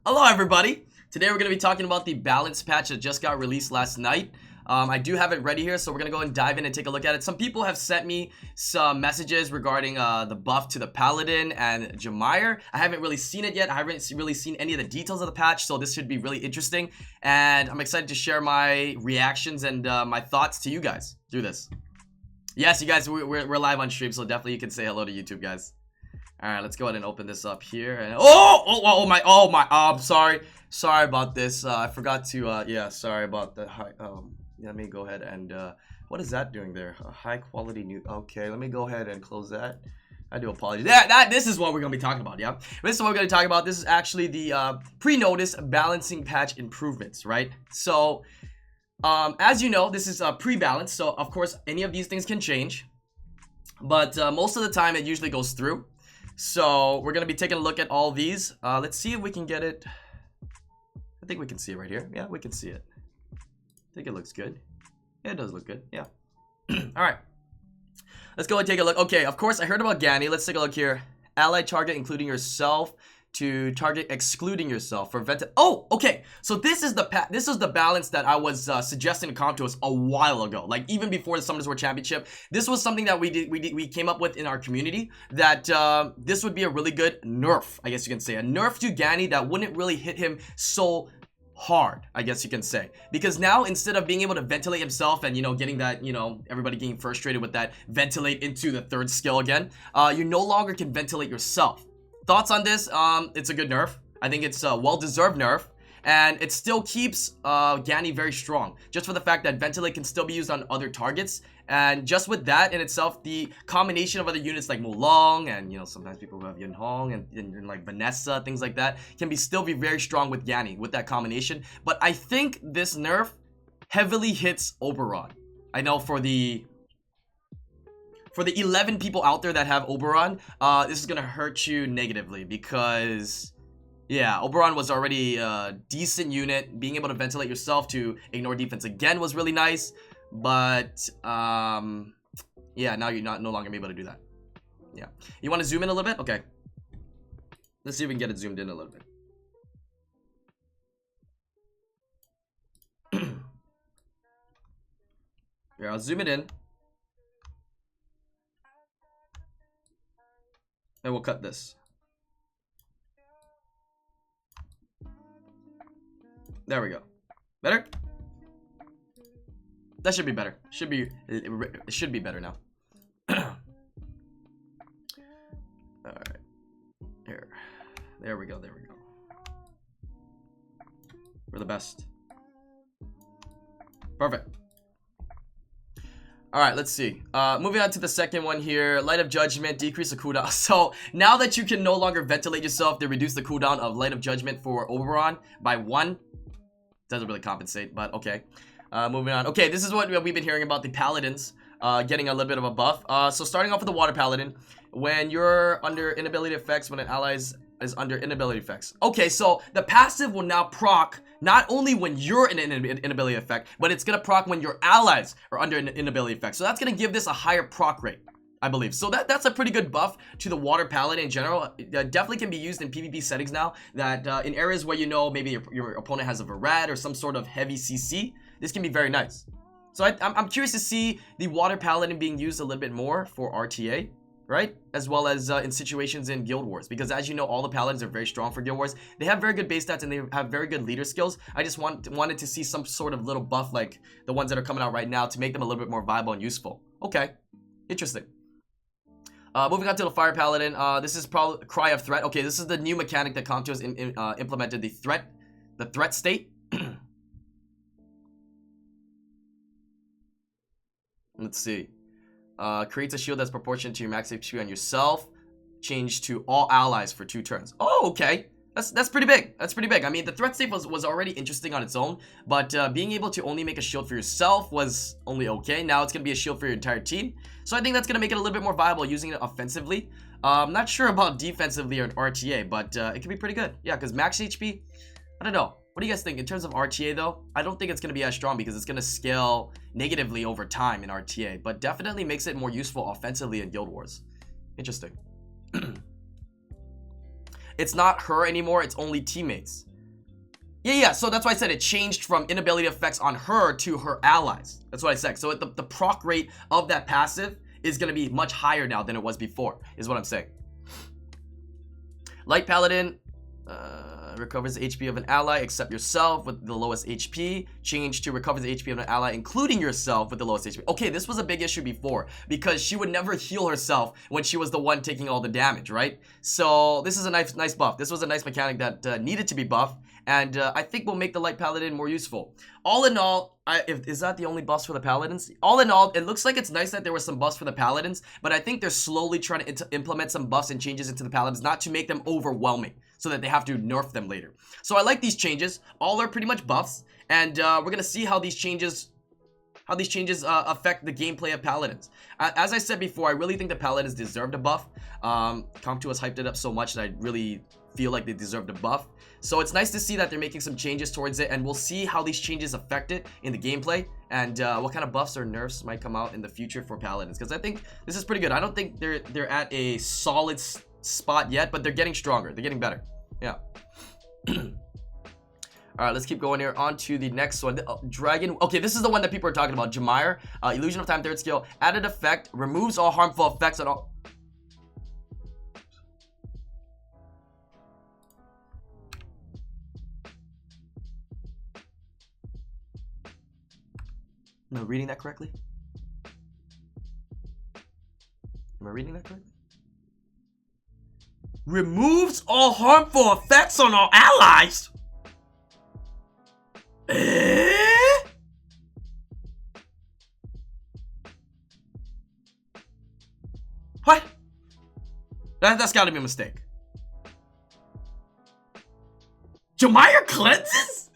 Hello everybody! Today we're going to be talking about the balance patch that just got released last night. I do have it ready here, so we're going to go and dive in and take a look at it. Some people have sent me some messages regarding the buff to the Paladin and Jameir. I haven't really seen it yet. I haven't really seen any of the details of the patch, so this should be really interesting. And I'm excited to share my reactions and my thoughts to you guys through this. Yes, you guys, we're live on stream, so definitely you can say hello to YouTube, guys. Alright, let's go ahead and open this up here. And oh my, I'm sorry. Sorry about this. I forgot to, yeah, sorry about the high, let me go ahead and, what is that doing there? A high quality new, okay, let me go ahead and close that. I do apologize. This is what we're going to be talking about, yeah? This is what we're going to talk about. This is actually the, pre-notice balancing patch improvements, right? So, as you know, this is, pre-balance, so of course, any of these things can change. But, most of the time, it usually goes through. So we're going to be taking a look at all these. Let's see if we can get it. I think we can see it right here. Yeah, we can see it. I think it looks good. Yeah, it does look good. Yeah. All right. Let's go and take a look. Okay, of course, I heard about Gani. Let's take a look here. Ally target including yourself to target excluding yourself for vent. Oh, okay. So this is the balance that I was suggesting to Com2uS a while ago. Like even before the Summoners War Championship, this was something that we came up with in our community. That this would be a really good nerf, I guess you can say, a nerf to Gani that wouldn't really hit him so hard, I guess you can say, because now instead of being able to ventilate himself and getting that everybody getting frustrated with that ventilate into the third skill again, you no longer can ventilate yourself. Thoughts on this? It's a good nerf. I think it's a well-deserved nerf, and it still keeps Gani very strong, just for the fact that ventilate can still be used on other targets. And just with that in itself, the combination of other units like Mulong and sometimes people who have Yun Hong and like Vanessa, things like that, can still be very strong with Gani with that combination. But I think this nerf heavily hits Oberon. I know for the 11 people out there that have Oberon, this is gonna hurt you negatively because, yeah, Oberon was already a decent unit. Being able to ventilate yourself to ignore defense again was really nice, but yeah, now you're no longer able to do that. Yeah, you want to zoom in a little bit? Okay, let's see if we can get it zoomed in a little bit. Here, I'll zoom it in. And we'll cut this. There we go. Better? That should be better. It should be better now. Alright. Here. There we go. There we go. We're the best. Perfect. Alright, let's see. Moving on to the second one here. Light of Judgment, decrease the cooldown. So, now that you can no longer ventilate yourself, they reduce the cooldown of Light of Judgment for Oberon by 1. Doesn't really compensate, but okay. Moving on. Okay, this is what we've been hearing about the Paladins getting a little bit of a buff. So, starting off with the Water Paladin. When you're under inability effects, when an ally is under inability effects. Okay, so the passive will now proc not only when you're in an inability effect, but it's gonna proc when your allies are under an inability effect. So that's gonna give this a higher proc rate, I believe. So that's a pretty good buff to the Water Paladin in general. It definitely can be used in PvP settings now. That in areas where maybe your opponent has a Varad or some sort of heavy CC, this can be very nice. So I'm curious to see the Water Paladin being used a little bit more for RTA. Right? As well as in situations in Guild Wars. Because as you know, all the Paladins are very strong for Guild Wars. They have very good base stats and they have very good leader skills. I just wanted to see some sort of little buff like the ones that are coming out right now to make them a little bit more viable and useful. Okay. Interesting. Moving on to the Fire Paladin. This is probably Cry of Threat. Okay, this is the new mechanic that Com2uS implemented. The threat state. Let's see. Creates a shield that's proportionate to your max HP on yourself. Change to all allies for 2 turns. Oh, okay. That's pretty big. That's pretty big. I mean, the threat state was already interesting on its own, but being able to only make a shield for yourself was only okay. Now it's gonna be a shield for your entire team. So I think that's gonna make it a little bit more viable using it offensively. I'm not sure about defensively or RTA, but it could be pretty good. Yeah, because max HP, I don't know. What do you guys think? In terms of RTA though, I don't think it's going to be as strong because it's going to scale negatively over time in RTA, but definitely makes it more useful offensively in Guild Wars. Interesting. It's not her anymore, it's only teammates. Yeah, so that's why I said it changed from inability effects on her to her allies. That's what I said. So the proc rate of that passive is going to be much higher now than it was before, is what I'm saying. Light Paladin recovers the HP of an ally except yourself with the lowest HP. Change to recovers the HP of an ally including yourself with the lowest HP. Okay, this was a big issue before because she would never heal herself when she was the one taking all the damage, right? So this is a nice buff. This was a nice mechanic that needed to be buffed, and I think will make the Light Paladin more useful. All in all, is that the only buffs for the Paladins? All in all, it looks like it's nice that there were some buffs for the Paladins, but I think they're slowly trying to implement some buffs and changes into the Paladins, not to make them overwhelming, so that they have to nerf them later. So I like these changes. All are pretty much buffs, and we're gonna see how these changes affect the gameplay of Paladins. As I said before, I really think the Paladins deserved a buff. Com2uS hyped it up so much that I really feel like they deserved a buff. So it's nice to see that they're making some changes towards it, and we'll see how these changes affect it in the gameplay, and what kind of buffs or nerfs might come out in the future for Paladins, because I think this is pretty good. I don't think they're at a solid spot yet, but they're getting stronger. They're getting better. Yeah. Alright, let's keep going here. On to the next one. Dragon. Okay, this is the one that people are talking about. Jamire. Illusion of Time, 3rd skill. Added effect. Removes all harmful effects on all... Am I reading that correctly? Am I reading that correctly? Removes all harmful effects on all allies? What? That's gotta be a mistake. Jamire cleanses?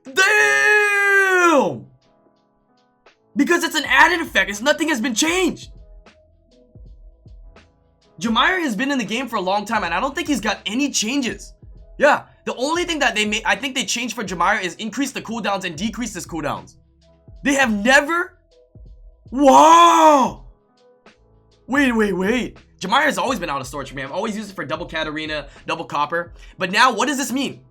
Damn! Because it's an added effect. Nothing has been changed. Jamire has been in the game for a long time, and I don't think he's got any changes. Yeah, the only thing that I think they changed for Jamire is increase the cooldowns and decrease his cooldowns. They have never... Wow! Wait. Jamire has always been out of storage for me. I've always used it for double Katarina, double Copper. But now, what does this mean?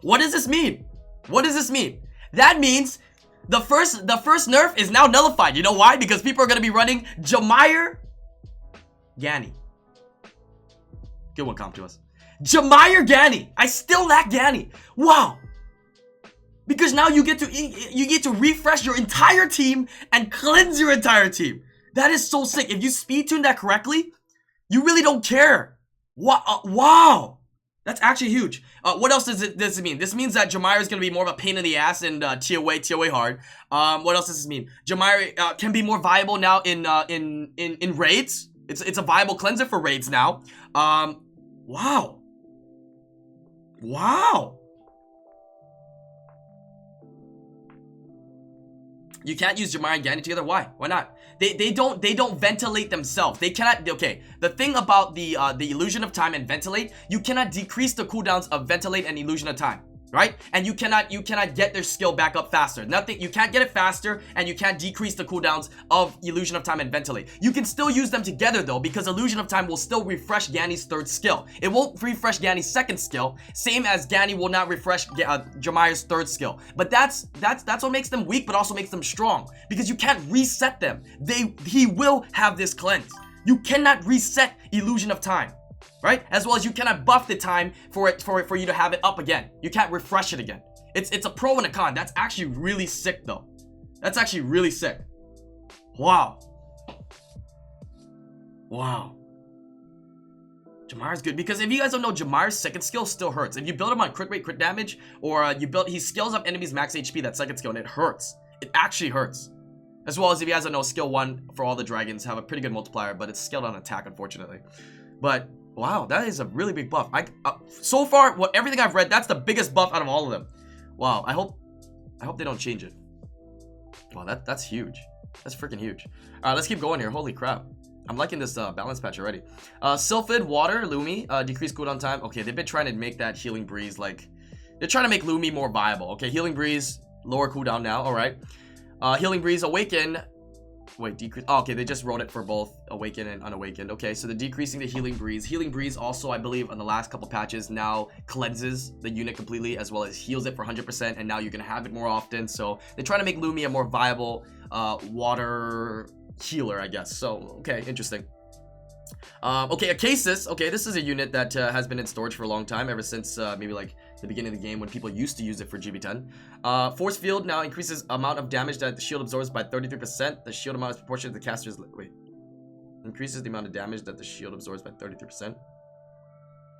What does this mean? What does this mean? That means the first nerf is now nullified. You know why? Because people are going to be running Jamire Ganny. Good one, Com2uS. Jamire Ganny. I still lack Ganny. Wow. Because now you get to refresh your entire team and cleanse your entire team. That is so sick. If you speed tune that correctly, you really don't care. Wow. That's actually huge. What else does it mean? This means that Jamire is going to be more of a pain in the ass in TOA hard. What else does this mean? Jamire can be more viable now in raids. It's a viable cleanser for raids now. Wow. You can't use Jamire and Ganny together. Why? Why not? They don't ventilate themselves. They cannot. Okay, the thing about the illusion of time and ventilate, you cannot decrease the cooldowns of ventilate and illusion of time, right? And you cannot get their skill back up faster. Nothing. You can't get it faster, and you can't decrease the cooldowns of illusion of time and ventilate. You can still use them together though, because illusion of time will still refresh Ganny's 3rd skill. It won't refresh Ganny's 2nd skill, same as Ganny will not refresh Jamire's 3rd skill. But that's what makes them weak, but also makes them strong, because you can't reset them. He will have this cleanse. You cannot reset illusion of time, right? As well as you cannot buff the time for you to have it up again. You can't refresh it again. It's a pro and a con. That's actually really sick though. That's actually really sick. Wow. Jamire's good, because if you guys don't know, Jamire's 2nd skill still hurts. If you build him on crit rate, crit damage, or he scales up enemies max HP, that 2nd skill, and it hurts. It actually hurts. As well as, if you guys don't know, skill 1 for all the dragons have a pretty good multiplier, but it's scaled on attack, unfortunately. But wow, that is a really big buff. So far, everything I've read, that's the biggest buff out of all of them. Wow, I hope they don't change it. Wow, that's huge. That's freaking huge. All right, let's keep going here. Holy crap. I'm liking this balance patch already. Sylphid, Water, Lumi, decreased cooldown time. Okay, they've been trying to make that Healing Breeze, like, they're trying to make Lumi more viable. Okay, Healing Breeze, lower cooldown now, all right. Healing Breeze, Awaken, Wait, decrease. Oh, okay, they just wrote it for both Awakened and Unawakened. Okay, so the decreasing the Healing Breeze. Healing Breeze also, I believe, on the last couple patches now cleanses the unit completely, as well as heals it for 100%, and now you can have it more often. So they're trying to make Lumi a more viable water healer, I guess. So, okay, interesting. Okay, Acasis. Okay, this is a unit that has been in storage for a long time, ever since maybe like the beginning of the game when people used to use it for GB10. Force Field now increases amount of damage that the shield absorbs by 33%. The shield amount is proportionate to the caster's... Wait. Increases the amount of damage that the shield absorbs by 33%.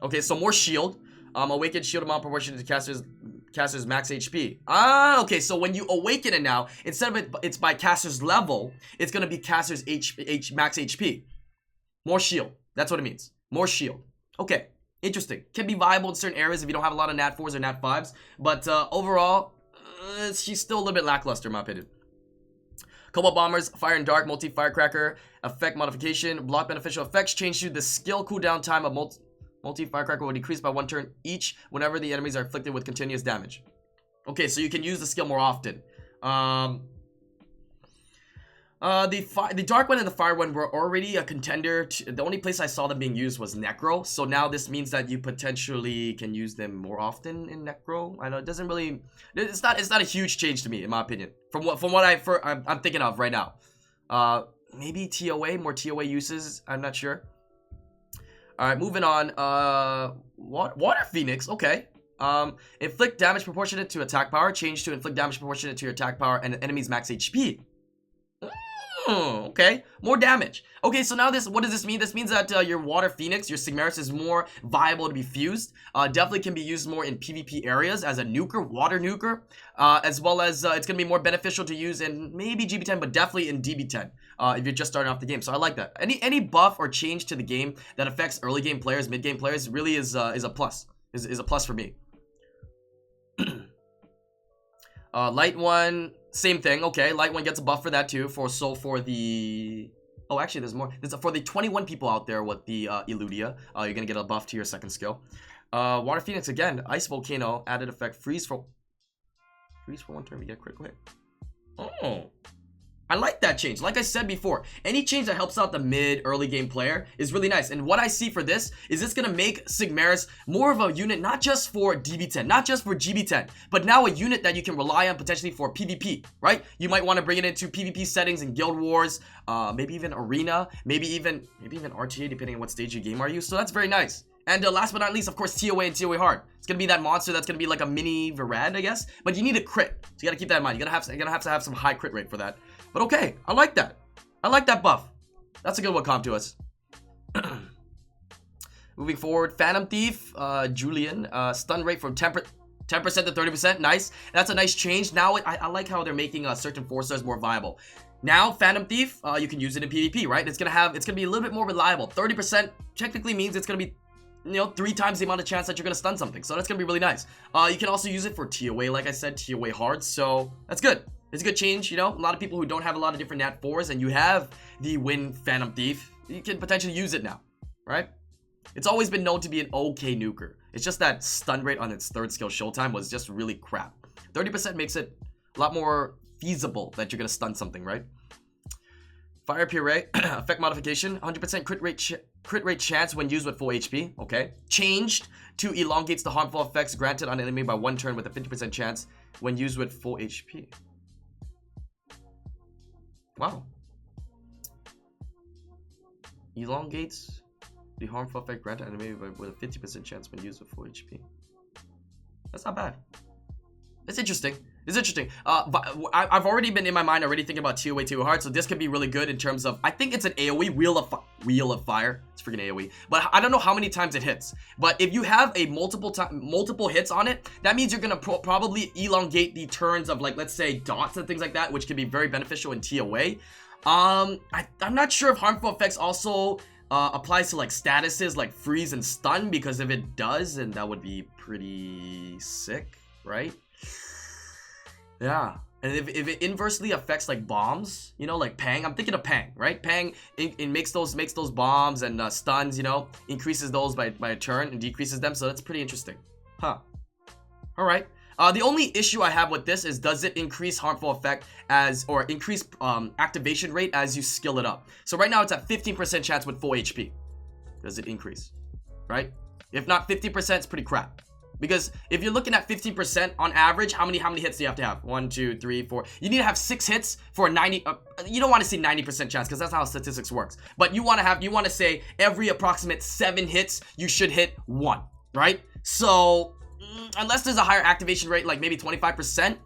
Okay, so more shield. Awakened shield amount proportionate to caster's max HP. Ah, okay, so when you awaken it now, instead of it's by caster's level, it's going to be caster's max HP. More shield. That's what it means. More shield. Okay. Interesting. Can be viable in certain areas if you don't have a lot of Nat 4s or Nat 5s. But overall, she's still a little bit lackluster in my opinion. Cobalt Bombers, Fire and Dark, Multi-Firecracker, Effect Modification, Block Beneficial Effects change to the skill cooldown time of Multi-Firecracker will decrease by 1 turn each whenever the enemies are afflicted with continuous damage. Okay, so you can use the skill more often. The Dark One and the Fire One were already a contender. The only place I saw them being used was Necro. So now this means that you potentially can use them more often in Necro. I know it doesn't really... It's not a huge change to me, in my opinion. From what I'm thinking of right now. Maybe TOA, more TOA uses. I'm not sure. Alright, moving on. Water Phoenix, okay. Inflict damage proportionate to attack power. Change to inflict damage proportionate to your attack power and the enemy's max HP. Okay, more damage. Okay, so now what does this mean? This means that your Water Phoenix, your Sigmaris, is more viable to be fused. Definitely can be used more in PvP areas as a nuker, water nuker, as well as it's going to be more beneficial to use in maybe GB10, but definitely in DB10 if you're just starting off the game. So I like that. Any buff or change to the game that affects early game players, mid game players, really is a plus. Is a plus for me. Light One, same thing. Okay, Light One gets a buff for that too. For the... Oh, actually, there's more. For the 21 people out there with the Eludia, you're gonna get a buff to your second skill. Water Phoenix again. Ice Volcano added effect. Freeze for 1 turn. We get crit hit. Oh, I like that change. Like I said before, any change that helps out the mid early game player is really nice. And what I see for this is it's gonna make Sigmaris more of a unit, not just for DB10, not just for GB10, but now a unit that you can rely on potentially for PvP, right? You might want to bring it into PvP settings in Guild Wars, maybe even Arena, maybe even RTA, depending on what stage of game are you. So that's very nice. And last but not least, of course, TOA and TOA Hard. It's gonna be that monster that's gonna be like a mini Varad, I guess. But you need a crit, so you gotta keep that in mind. You're gonna have to have some high crit rate for that. But okay, I like that. I like that buff. That's a good one, Com2uS. Moving forward, Phantom Thief, Julian, stun rate from 10% to 30%. Nice. That's a nice change. Now I like how they're making certain 4-stars more viable. Now, Phantom Thief, you can use it in PvP, right? It's gonna be a little bit more reliable. 30% technically means it's gonna be 3 times the amount of chance that you're gonna stun something. So that's gonna be really nice. You can also use it for TOA, like I said, TOA hard. So that's good. It's a good change, a lot of people who don't have a lot of different Nat 4s and you have the Win Phantom Thief, you can potentially use it now, right? It's always been known to be an okay nuker. It's just that stun rate on its 3rd skill Showtime was just really crap. 30% makes it a lot more feasible that you're gonna stun something, right? Fire Puree, effect modification, 100% crit rate chance when used with full HP. Okay. Changed to elongates the harmful effects granted on an enemy by 1 turn with a 50% chance when used with full HP. Wow. Elongates the harmful effect granted on an enemy with a 50% chance when used with full HP. That's not bad. It's interesting. It's interesting. I've already been in my mind already thinking about TOA hard, so this could be really good in terms of, I think it's an AoE, Wheel of Fire. It's freaking AoE. But I don't know how many times it hits. But if you have a multiple hits on it, that means you're gonna probably elongate the turns of, like, let's say dots and things like that, which can be very beneficial in TOA. I'm not sure if harmful effects also applies to like statuses like freeze and stun, because if it does, then that would be pretty sick, right? Yeah. And if it inversely affects like bombs, like Pang, I'm thinking of Pang, right? Pang, it makes those bombs and stuns, increases those by a turn and decreases them. So that's pretty interesting. Huh. All right. The only issue I have with this is, does it increase harmful effect or increase activation rate as you skill it up? So right now it's at 15% chance with full HP. Does it increase? Right? If not 50%, it's pretty crap. Because if you're looking at 15% on average, how many hits do you have to have? 1, 2, 3, 4. You need to have 6 hits for a 90. You don't want to see 90% chance because that's how statistics works. But you want to say every approximate 7 hits, you should hit 1, right? So unless there's a higher activation rate, like maybe 25%,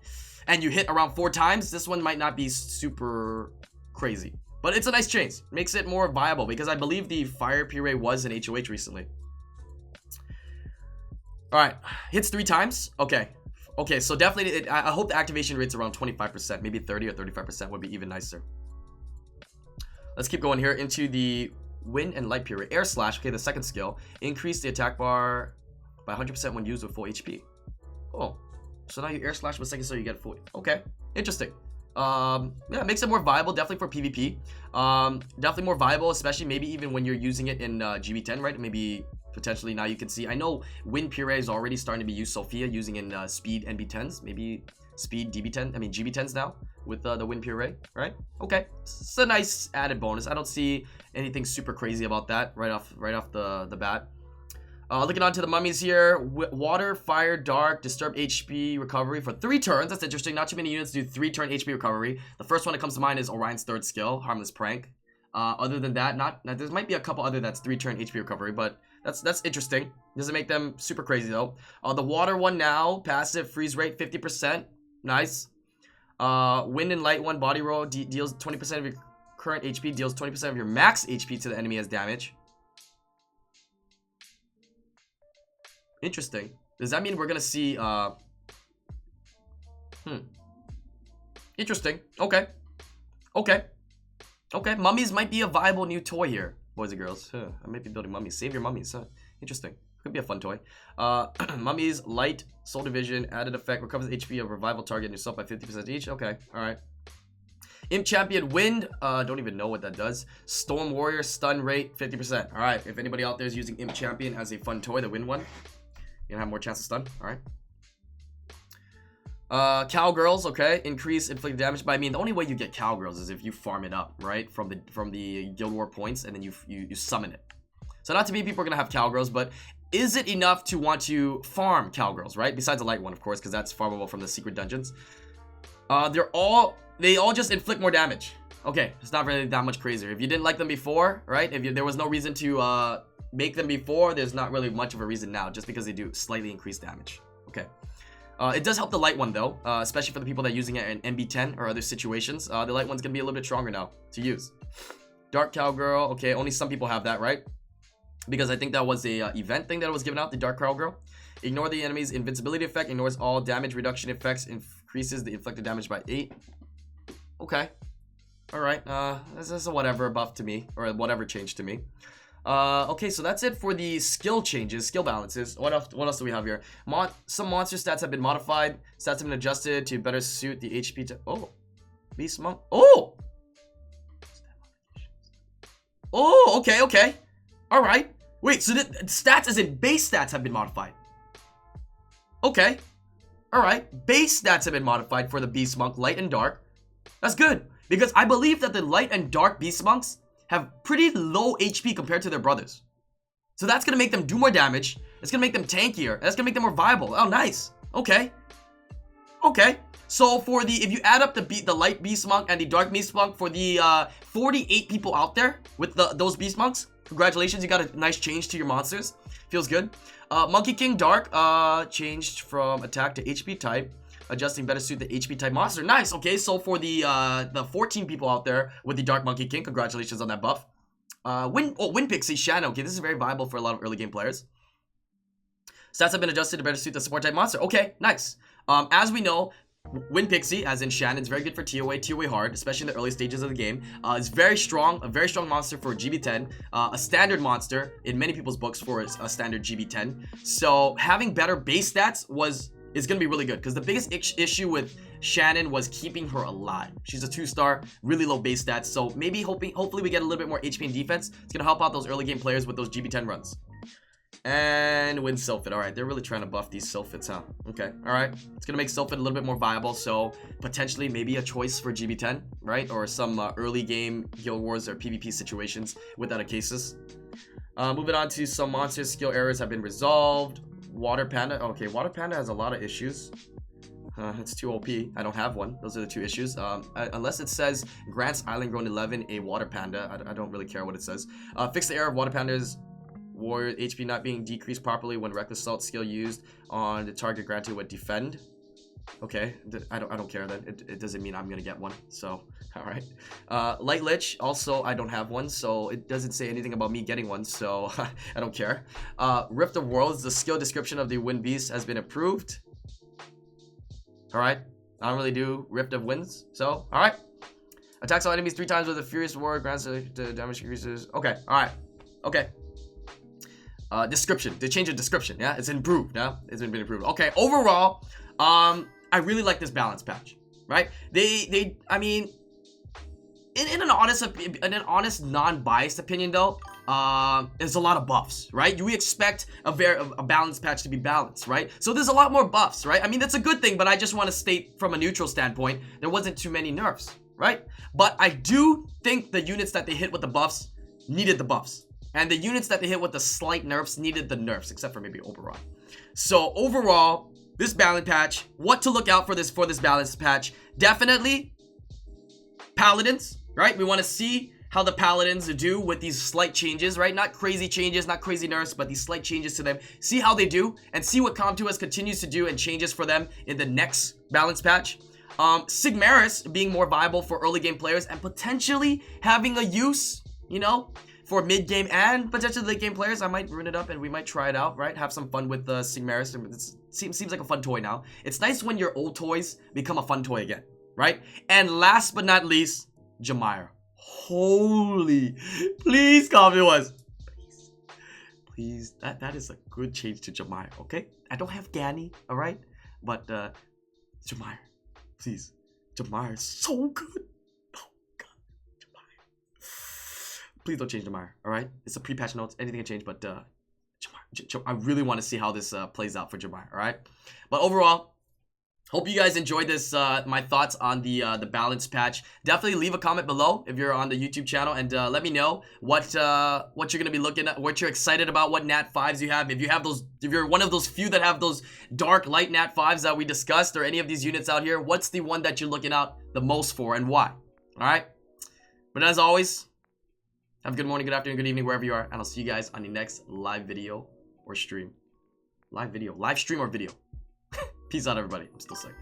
and you hit around 4 times, this one might not be super crazy. But it's a nice change. Makes it more viable because I believe the Fire Puree was an HOH recently. Alright, hits 3 times. Okay, so definitely, I hope the activation rate's around 25%. Maybe 30 or 35% would be even nicer. Let's keep going here into the Wind and Light Puree. Air Slash, okay, the second skill. Increase the attack bar by 100% when used with full HP. Oh, so now you Air Slash with second skill, you get full. Okay, interesting. Yeah, it makes it more viable, definitely for PvP. Definitely more viable, especially maybe even when you're using it in GB10, right? Maybe potentially now you can see. I know Wind Puree is already starting to be used, Sophia, using in Speed NB10s, maybe Speed GB10s now with the Wind Puree, right? Okay, it's a nice added bonus. I don't see anything super crazy about that right off the bat. Looking on to the mummies here. Water, Fire, Dark, Disturb HP recovery for 3 turns. That's interesting. Not too many units do 3-turn HP recovery. The first one that comes to mind is Orion's third skill, Harmless Prank. Other than that, there might be a couple other that's 3-turn HP recovery, but that's interesting. Doesn't make them super crazy though. The water one now, passive freeze rate 50%. Nice. Wind and light one, body roll, deals 20% of your current HP, deals 20% of your max HP to the enemy as damage. Interesting. Does that mean we're gonna see interesting. Okay. Mummies might be a viable new toy here, boys and girls. I might be building mummies. Save your mummies. Interesting. Could be a fun toy. Mummies, light, soul division, added effect, recovers HP of revival target and yourself by 50% each. Okay, alright. Imp Champion Wind, don't even know what that does. Storm Warrior, stun rate 50%. Alright, if anybody out there is using Imp Champion as a fun toy, the Wind one, you're gonna have more chance to stun. Alright. Cowgirls, okay, increase inflicted damage. But I mean, the only way you get Cowgirls is if you farm it up, right, from the Guild War points, and then you summon it. So not too many people are gonna have Cowgirls, but is it enough to want to farm Cowgirls, right? Besides the light one, of course, because that's farmable from the secret dungeons. They all just inflict more damage. Okay, it's not really that much crazier. If you didn't like them before, right? There was no reason to make them before, there's not really much of a reason now, just because they do slightly increase damage. Okay. It does help the light one though, especially for the people that are using it in MB10 or other situations. The light one's gonna be a little bit stronger now to use. Dark Cowgirl, okay, only some people have that, right? Because I think that was a event thing that was given out, the Dark Cowgirl. Ignore the enemy's invincibility effect, ignores all damage reduction effects, increases the inflicted damage by 8. Okay. Alright, this is a whatever buff to me, or whatever change to me. Okay, so that's it for the skill changes, skill balances. What else do we have here? Some monster stats have been modified. Stats have been adjusted to better suit the HP to... Oh! Beast Monk. Oh! Oh, okay. Alright. Wait, so the stats as in base stats have been modified. Okay. Alright. Base stats have been modified for the Beast Monk, Light and Dark. That's good. Because I believe that the Light and Dark Beast Monks have pretty low HP compared to their brothers. So that's going to make them do more damage. It's going to make them tankier. That's going to make them more viable. Oh, nice. Okay. So for if you add up the Light Beast Monk and the Dark Beast Monk, for the 48 people out there with those Beast Monks, congratulations, you got a nice change to your monsters. Feels good. Monkey King Dark changed from attack to HP type, adjusting better suit the HP type monster. Nice. Okay, so for the 14 people out there with the Dark Monkey King, congratulations on that buff. Wind Pixie Shannon. Okay, this is very viable for a lot of early game players. Stats have been adjusted to better suit the support type monster. Okay, nice. As we know, Wind Pixie, as in Shannon, is very good for TOA hard, especially in the early stages of the game. It's very strong, a very strong monster for GB10, a standard monster in many people's books for a standard GB10. So having better base stats is going to be really good, because the biggest issue with Shannon was keeping her alive. She's a 2-star, really low base stats, so maybe hopefully we get a little bit more HP and defense. It's going to help out those early game players with those GB10 runs. And win Sylphid. Alright, they're really trying to buff these Sylphids, huh? Okay, alright. It's gonna make Sylphid a little bit more viable, so potentially maybe a choice for GB10, right? Or some early game Guild Wars or PvP situations without a cases. Moving on to some monster skill errors have been resolved. Water Panda. Okay, Water Panda has a lot of issues. It's too OP. I don't have one. Those are the two issues. Unless it says grants IslandGrown 11 a Water Panda. I don't really care what it says. Fix the error of Water Panda's warrior HP not being decreased properly when reckless assault skill used on the target granted would defend. Okay, I don't care then. It doesn't mean I'm gonna get one. So, all right. Light Lich. Also, I don't have one, so it doesn't say anything about me getting one. So I don't care. Rift of Worlds. The skill description of the Wind Beast has been approved. All right. I don't really do Rift of Winds. So, all right. Attacks all enemies 3 times with a Furious Roar. Grants the damage increases. Okay. All right. Okay. Description. They changed the description. Yeah, it's improved. Yeah, it's been improved. Okay. Overall, I really like this balance patch. Right? I mean, in an honest, non-biased opinion, though, there's a lot of buffs, right? We expect a balanced patch to be balanced, right? So there's a lot more buffs, right? I mean, that's a good thing, but I just want to state from a neutral standpoint, there wasn't too many nerfs, right? But I do think the units that they hit with the buffs needed the buffs. And the units that they hit with the slight nerfs needed the nerfs, except for maybe Oberon. So overall, this balance patch, what to look out for this balance patch? Definitely Paladins, right? We want to see how the Paladins do with these slight changes, right? Not crazy changes, not crazy nerfs, but these slight changes to them. See how they do and see what Com2uS continues to do and changes for them in the next balance patch. Sigmaris being more viable for early game players and potentially having a use, you know, for mid-game and potentially late-game players. I might run it up and we might try it out, right? Have some fun with Sigmaris. It seems like a fun toy now. It's nice when your old toys become a fun toy again, right? And last but not least, Jamire. Holy, please Com2uS. Please, that is a good change to Jamire, okay? I don't have Ganny, all right? But Jamire, please. Jamire is so good. Please don't change Jamire, alright? It's a pre-patch notes. Anything can change, but Jamire, I really want to see how this plays out for Jamire, alright? But overall, hope you guys enjoyed this, my thoughts on the balance patch. Definitely leave a comment below if you're on the YouTube channel and let me know what you're going to be looking at, what you're excited about, what Nat 5s you have. If you're one of those few that have those dark light Nat 5s that we discussed or any of these units out here, what's the one that you're looking out the most for and why? Alright? But as always, have a good morning, good afternoon, good evening, wherever you are. And I'll see you guys on the next live video or stream. Live stream or video. Peace out, everybody. I'm still sick.